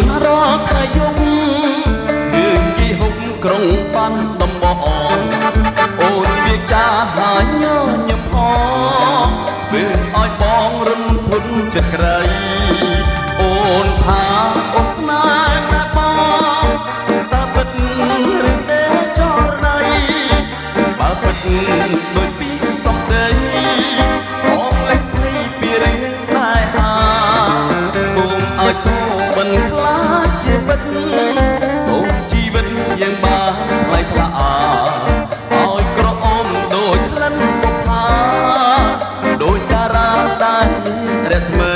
នរកខយុគគឺគីហុកក្រុងបានដំបងអូនវាចាហើយញញឹមផងពេលឲ្យបងរំភុនចិត្តក្រៃអូនថាអូនស្នេហ៍តែបងតើពិតឬទេចរណៃបើពិតដូចពីសំដីបងលេះភ្លីពីរឿងស្នេហាសូមឲ្យសូមមិនខ្លាចជាពិតសូមជីវិតយើងបានថ្លៃថ្លាឲ្យក្រអូមដូចក្លិនបុប្ផាដោយតារាដែលមានរស្មី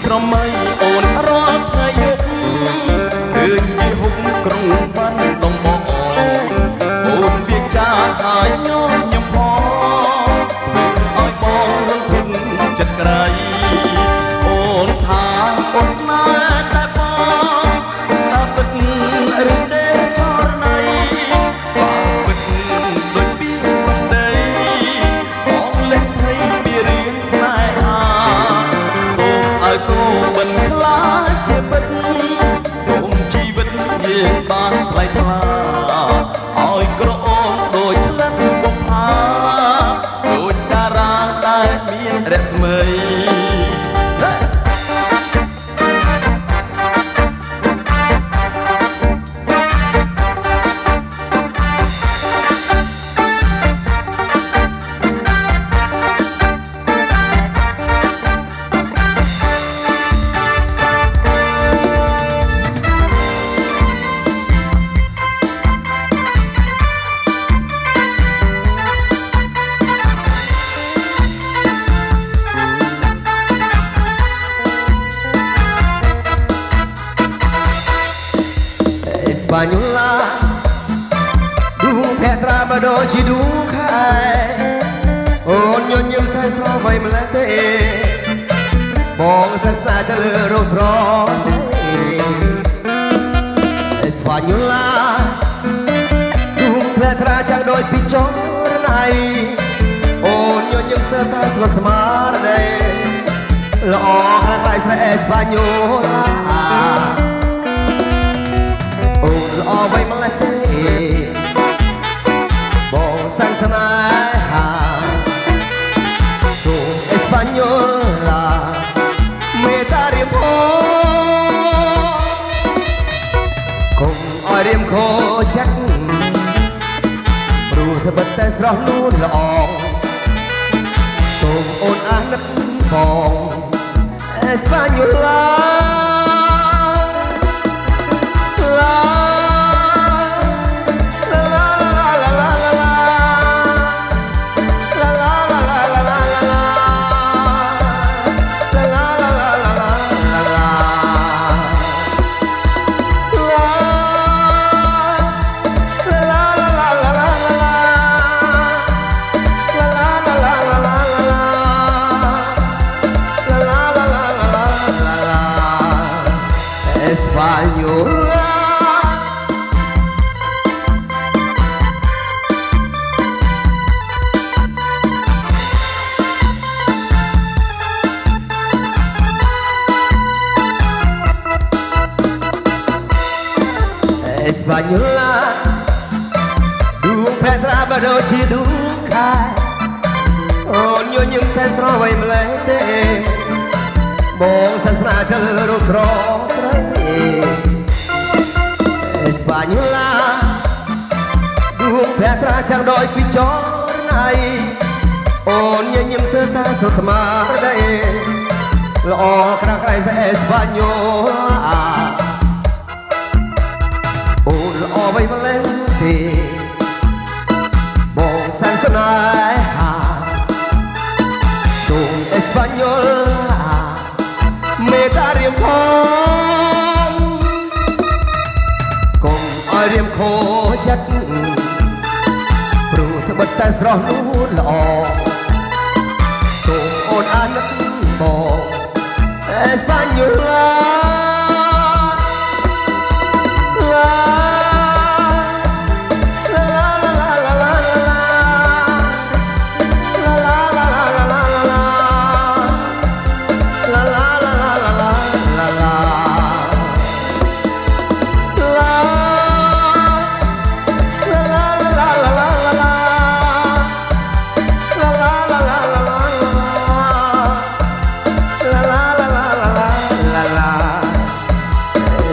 ស្រមៃអូនរាល់ថ្ងៃយប់ឃើញគេហុកក្រុងបានដំបងអូនវាចាហើយញញឹមផងឲ្យបងរំភើបចិត្តក្រៃអូនថាអូនស្នេហ៍តែបងតើពិតឬទេចរណៃបើពិតដូចពីសំដីបងលេះភ្លៃពីរឿងស្នេហាសូមឲ្យសូមមិនខ្លាចជាពិតសូមជីវិតយើងបានថ្លៃថ្លាឲ្យក្រអូមដូចក្លិនបុប្ផាដូចតារាដែលមានរស្មីEspañola Du Petra Badochi Du Khai Ôn nhôn nhung sai so vay mà lên tê Bong sai sai ta lơ rose rose Española Du Petra chẳng đôi pi chó này Ôn nhôn nhung sai ta slot smart đây Lo khai khai khai Españolaអូនល្អវៃម្លេះទេបងសាំងស្នេហាសូមអេស្ប៉ាញ៉ូឡាមេតារៀមផងកុំឲ្យរៀមខូចិត្តព្រោះធ្វើបិទតែស្រស់នួនល្អសូមអូនអាណិតផងអេស្ប៉ាញ៉ូឡាEspañola Española Du Petra Badochi Du Khai Ôn nhôn nhung sai so vay mà lên têបងសាសនាទៅរកស្រស្រីអេស្ប៉ាញ៉ូឡាដួងព្រះត្រាចាំងដោយពីចរណៃអូនញញឹមស្ទើរតាស្រុកស្មារតីល្អក្រាស់ក្រៃស្អេស្ប៉ាញ៉ូឡាអូនល្អវៃម្លេះទេបងសាសនាហាសូមអេស្ប៉ាញ៉ូឡាមេតារៀមផងកុំឲ្យរៀមខូចិត្ត បិទតែស្រស់នោះល្អសូមអូនអាណិតបងអេស្ប៉ាញូឡា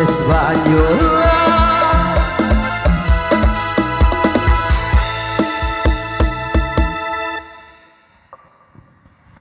Español